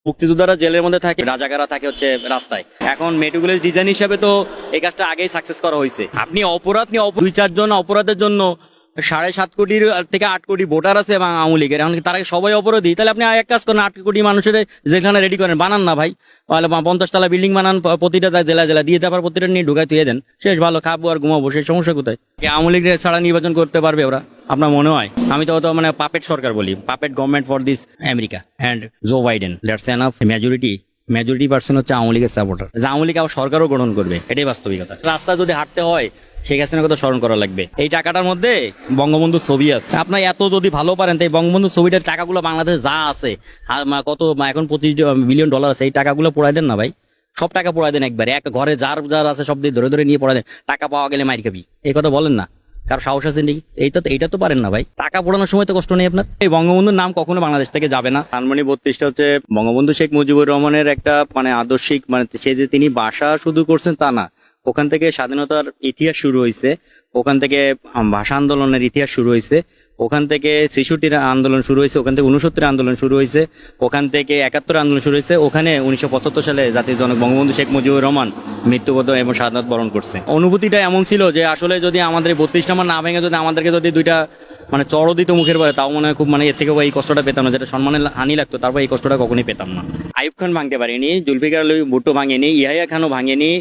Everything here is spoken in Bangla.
মুক্তিযোদ্ধারা জেলের মধ্যে থাকে, রাজাকাররা থাকে হচ্ছে রাস্তায়। এখন মেট্রোগুলোর ডিজাইন হিসাবে তো এই কাজটা আগেই সাকসেস করা হয়েছে। আপনি অপরাধ নিয়ে 2-4 জন অপরাধের জন্য 7.5 কোটির থেকে 8 কোটি ভোটার আছে এবং আওয়ামী লীগের, এখন তারা সবাই অপরাধী। তাহলে আপনি এক কাজ করেন, 8 কোটি মানুষের যেখানে রেডি করেন, বানান না ভাই, 50 তলা বিল্ডিং বানান, প্রতিটা জেলা জেলা দিয়ে তারপর প্রতিটা নিয়ে ঢুকাই তুই দেন, শেষ, ভালো খাবো আর ঘুমাবো, সেই সমস্যা কোথায়? আওয়ামী লীগের ছাড়া নির্বাচন করতে পারবে ওরা, আপনার মনে হয়? আমি তো মানে পাপেট সরকার বলি, puppet government for this America and Joe Biden, that's enough. Majority percent হচ্ছে আওয়ামী লীগের সাপোর্টার, যে আওয়ামী লীগ আবার সরকারও গ্রহণ করবে, এটাই বাস্তবিকতা। রাস্তা যদি হাঁটতে হয় শেখ হাসিনার কথা স্মরণ করা লাগবে। এই টাকাটার মধ্যে বঙ্গবন্ধুর ছবি আছে। আপনার এত যদি ভালো পারেন, তাই বঙ্গবন্ধুর ছবিটার টাকাগুলো বাংলাদেশে যা আছে, কত এখন $25 বিলিয়ন আছে, এই টাকাগুলো পোড়াই দেন না ভাই, সব টাকা পোড়াই দেন একবারে, এক ঘরে যার যার আছে সব দিয়ে ধরে ধরে নিয়ে পোড়াই দেন, টাকা পাওয়া গেলে মাইর খাবি, এই কথা বলেন না, কারো সাহস আছে নাকি? এইটা তো পারেন না ভাই, টাকা পোড়ানোর সময় তো কষ্ট নেই আপনার। এই বঙ্গবন্ধুর নাম কখনো বাংলাদেশ থেকে যাবে না। ধানমন্ডি 32টা হচ্ছে বঙ্গবন্ধু শেখ মুজিবুর রহমানের একটা মানে আদর্শিক, মানে সে যে তিনি বাসা শুধু করছেন তা না, ওখান থেকে স্বাধীনতার ইতিহাস শুরু হয়েছে, ওখান থেকে ভাষা আন্দোলনের ইতিহাস শুরু হয়েছে, ওখান থেকে 66 আন্দোলন শুরু হয়েছে, ওখান থেকে 69 আন্দোলন শুরু হয়েছে, ওখান থেকে 71 আন্দোলন শুরু হয়েছে, ওখানে 1975 সালে জাতির জনক বঙ্গবন্ধু শেখ মুজিবুর রহমান মৃত্যুবরণ এবং শাহাদাত বরণ করছে। অনুভূতিটা এমন ছিল যে আসলে যদি আমাদের 32 নম্বর না ভেঙে যদি আমাদেরকে যদি দুইটা মানে চড় দিত মুখের পরে, তাও মনে হয় খুব মানে এর থেকে এই কষ্টটা পেতাম না, যেটা সম্মানের হানি লাগতো, তারপর এই কষ্টটা কখনই পেতাম না। আইয়ুব খান ভাঙতে পারেনি, জুলফিকার আলী ভুট্টো ভাঙেনি, ইয়াহিয়া খানও ভাঙেনি,